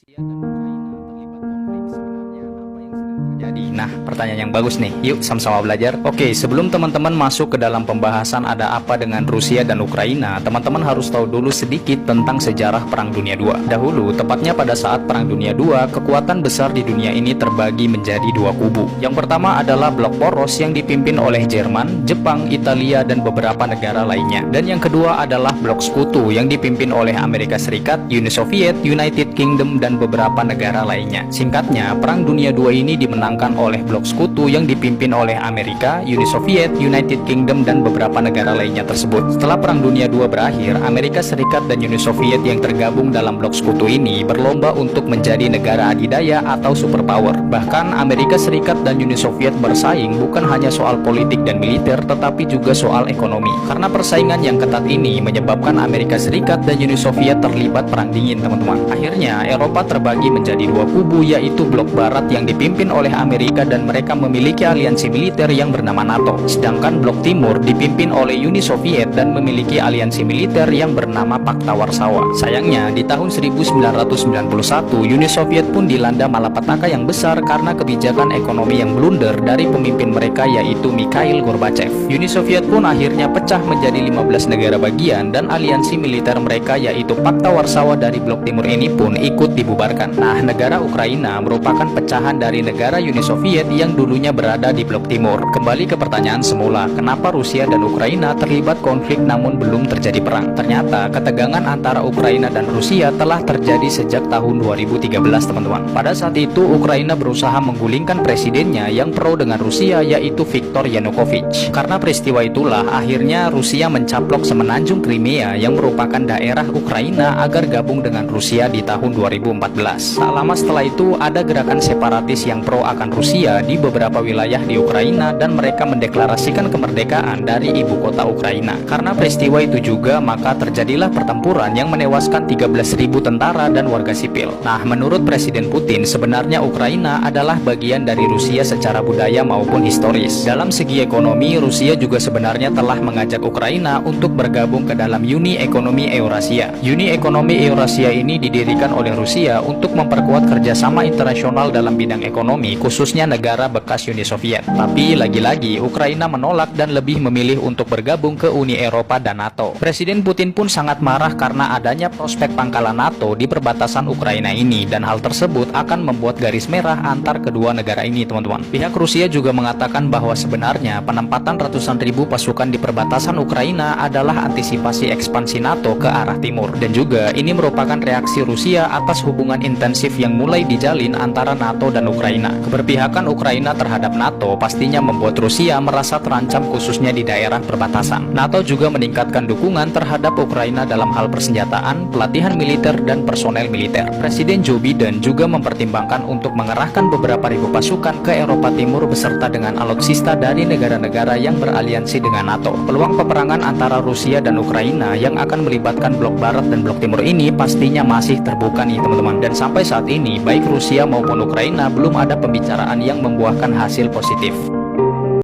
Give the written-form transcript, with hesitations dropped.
Rusia dan Ukraina terlibat konflik, sebenarnya apa yang sedang terjadi? Nah, pertanyaan yang bagus nih. Yuk sama-sama belajar. Oke, sebelum teman-teman masuk ke dalam pembahasan ada apa dengan Rusia dan Ukraina, teman-teman harus tahu dulu sedikit tentang sejarah Perang Dunia II. Dahulu, tepatnya pada saat Perang Dunia II, kekuatan besar di dunia ini terbagi menjadi dua kubu. Yang pertama adalah blok poros yang dipimpin oleh Jerman, Jepang, Italia, dan beberapa negara lainnya. Dan yang kedua adalah blok sekutu yang dipimpin oleh Amerika Serikat, Uni Soviet, United Kingdom, dan beberapa negara lainnya. Singkatnya, Perang Dunia II ini dimenangkan oleh blok sekutu yang dipimpin oleh Amerika, Uni Soviet, United Kingdom, dan beberapa negara lainnya tersebut. Setelah Perang Dunia II berakhir, Amerika Serikat dan Uni Soviet yang tergabung dalam blok sekutu ini berlomba untuk menjadi negara adidaya atau superpower. Bahkan Amerika Serikat dan Uni Soviet bersaing bukan hanya soal politik dan militer, tetapi juga soal ekonomi. Karena persaingan yang ketat ini menyebabkan Amerika Serikat dan Uni Soviet terlibat perang dingin, teman-teman. Akhirnya, Eropa terbagi menjadi dua kubu, yaitu blok barat yang dipimpin oleh Amerika dan mereka memiliki aliansi militer yang bernama NATO. Sedangkan blok timur dipimpin oleh Uni Soviet dan memiliki aliansi militer yang bernama Pakta Warsawa. Sayangnya, di tahun 1991, Uni Soviet pun dilanda malapetaka yang besar karena kebijakan ekonomi yang blunder dari pemimpin mereka yaitu Mikhail Gorbachev. Uni Soviet pun akhirnya pecah menjadi 15 negara bagian dan aliansi militer mereka yaitu Pakta Warsawa dari blok timur ini pun ikut dibubarkan. Nah, negara Ukraina merupakan pecahan dari negara Uni Soviet yang dulunya berada di blok timur. Kembali ke pertanyaan semula, kenapa Rusia dan Ukraina terlibat konflik namun belum terjadi perang? Ternyata ketegangan antara Ukraina dan Rusia telah terjadi sejak tahun 2013, teman-teman. Pada saat itu Ukraina berusaha menggulingkan presidennya yang pro dengan Rusia yaitu Viktor Yanukovych. Karena peristiwa itulah akhirnya Rusia mencaplok semenanjung Crimea yang merupakan daerah Ukraina agar gabung dengan Rusia di tahun 2014. Tak lama setelah itu ada gerakan separatis yang pro akan Rusia di beberapa wilayah di Ukraina dan mereka mendeklarasikan kemerdekaan dari ibu kota Ukraina. Karena peristiwa itu juga maka terjadilah pertempuran yang menewaskan 13.000 tentara dan warga sipil. Nah, menurut Presiden Putin sebenarnya Ukraina adalah bagian dari Rusia secara budaya maupun historis. Dalam segi ekonomi, Rusia juga sebenarnya telah mengajak Ukraina untuk bergabung ke dalam Uni Ekonomi Eurasia. Uni Ekonomi Eurasia ini didirikan oleh Rusia untuk memperkuat kerjasama internasional dalam bidang ekonomi, khususnya negara bekas Uni Soviet. Tapi lagi-lagi Ukraina menolak dan lebih memilih untuk bergabung ke Uni Eropa dan NATO. Presiden Putin pun sangat marah karena adanya prospek pangkalan NATO di perbatasan Ukraina ini dan hal tersebut akan membuat garis merah antar kedua negara ini, teman-teman. Pihak Rusia juga mengatakan bahwa sebenarnya penempatan ratusan ribu pasukan di perbatasan Ukraina adalah antisipasi ekspansi NATO ke arah timur. Dan juga ini merupakan reaksi Rusia atas hubungan intensif yang mulai dijalin antara NATO dan Ukraina. Keberpihakan Ukraina terhadap NATO pastinya membuat Rusia merasa terancam khususnya di daerah perbatasan. NATO juga meningkatkan dukungan terhadap Ukraina dalam hal persenjataan, pelatihan militer, dan personel militer. Presiden Joe Biden juga mempertimbangkan untuk mengerahkan beberapa ribu pasukan ke Eropa Timur beserta dengan alutsista dari negara-negara yang beraliansi dengan NATO. Peluang peperangan antara Rusia dan Ukraina yang akan melibatkan blok barat dan blok timur ini pastinya masih terbuka nih, teman-teman. Dan sampai saat ini baik Rusia maupun Ukraina belum ada pembicaraan yang membuahkan hasil positif.